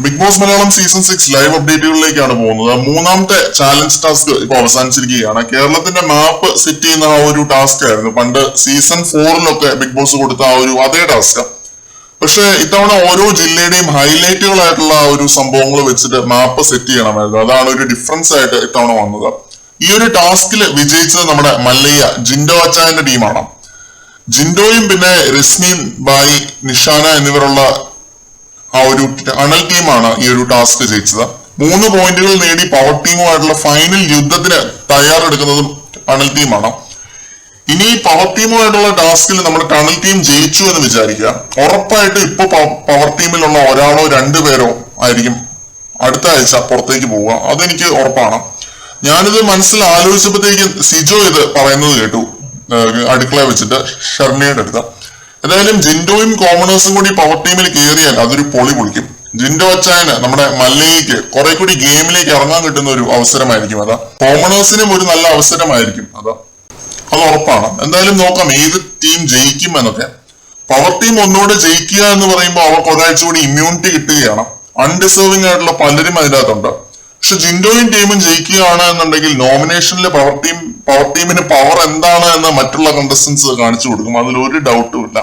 Big Boss Malayalam season 6 live അപ്ഡേറ്റുകളിലേക്കാണ് പോകുന്നത്. മൂന്നാമത്തെ ചാലഞ്ച് ടാസ്ക് ഇപ്പൊ അവസാനിച്ചിരിക്കുകയാണ്. കേരളത്തിന്റെ മാപ്പ് സെറ്റ് ചെയ്യുന്ന ആ ഒരു ടാസ്ക് ആയിരുന്നു പണ്ട് സീസൺ 4 ബിഗ് ബോസ് കൊടുത്ത ആ ഒരു അതേ ടാസ്ക്. പക്ഷെ ഇത്തവണ ഓരോ ജില്ലയുടെയും ഹൈലൈറ്റുകളായിട്ടുള്ള ഒരു സംഭവങ്ങൾ വെച്ചിട്ട് മാപ്പ് സെറ്റ് ചെയ്യണമായിരുന്നു. അതാണ് ഒരു ഡിഫറൻസ് ആയിട്ട് ഇത്തവണ വന്നത്. ഈ ഒരു ടാസ്കിൽ വിജയിച്ചത് നമ്മുടെ മല്ലയ്യ ജിൻഡോ അച്ചായന്റെ ടീമാണ്. ജിൻഡോയും പിന്നെ രശ്മി ബായി, നിഷാന എന്നിവരുള്ള ആ ഒരു ടണൽ ടീമാണ് ഈ ഒരു ടാസ്ക് ജയിച്ചത്. 3 പോയിന്റുകൾ നേടി പവർ ടീമുമായിട്ടുള്ള ഫൈനൽ യുദ്ധത്തിന് തയ്യാറെടുക്കുന്നതും ടണൽ ടീമാണ്. ഇനി പവർ ടീമുമായിട്ടുള്ള ടാസ്കിൽ നമ്മുടെ ടണൽ ടീം ജയിച്ചു എന്ന് വിചാരിക്കുക. ഉറപ്പായിട്ട് ഇപ്പൊ പവർ ടീമിലുള്ള ഒരാളോ 2 പേരോ ആയിരിക്കും അടുത്ത ആഴ്ച പുറത്തേക്ക് പോവുക. അതെനിക്ക് ഉറപ്പാണ്. ഞാനിത് മനസ്സിൽ ആലോചിച്ചപ്പോഴത്തേക്ക് സിജോ ഇത് പറയുന്നത് കേട്ടു അടുക്കള വെച്ചിട്ട് ഷർണിയുടെ അടുത്ത്. എന്തായാലും ജിൻഡോയും കോമണേഴ്സും കൂടി പവർ ടീമിൽ കയറിയാൽ അതൊരു പൊളി പൊളിക്കും. ജിൻഡോ അച്ചായന് നമ്മുടെ മല്ലയ്ക്ക് കുറെ കൂടി ഗെയിമിലേക്ക് ഇറങ്ങാൻ കിട്ടുന്ന ഒരു അവസരമായിരിക്കും അത്. കോമണേഴ്സിനും ഒരു നല്ല അവസരമായിരിക്കും അത് ഉറപ്പാണ്. എന്തായാലും നോക്കാം ഏത് ടീം ജയിക്കും എന്നൊക്കെ. പവർ ടീം ഒന്നുകൂടെ ജയിക്കുക എന്ന് പറയുമ്പോൾ അവർക്ക് ഒരാഴ്ച കൂടി ഇമ്മ്യൂണിറ്റി കിട്ടുകയാണ്. അൺഡിസേർവിംഗ് ആയിട്ടുള്ള പലരും അതിനകത്തുണ്ട്. പക്ഷെ ജിൻഡോയും ടീമും ജയിക്കുകയാണ് എന്നുണ്ടെങ്കിൽ നോമിനേഷനിൽ പവർ ടീമിന് പവർ എന്താണ് എന്ന് മറ്റുള്ള കണ്ടസ്റ്റൻസ് കാണിച്ചു കൊടുക്കും. അതിൽ ഒരു ഡൗട്ടും ഇല്ല.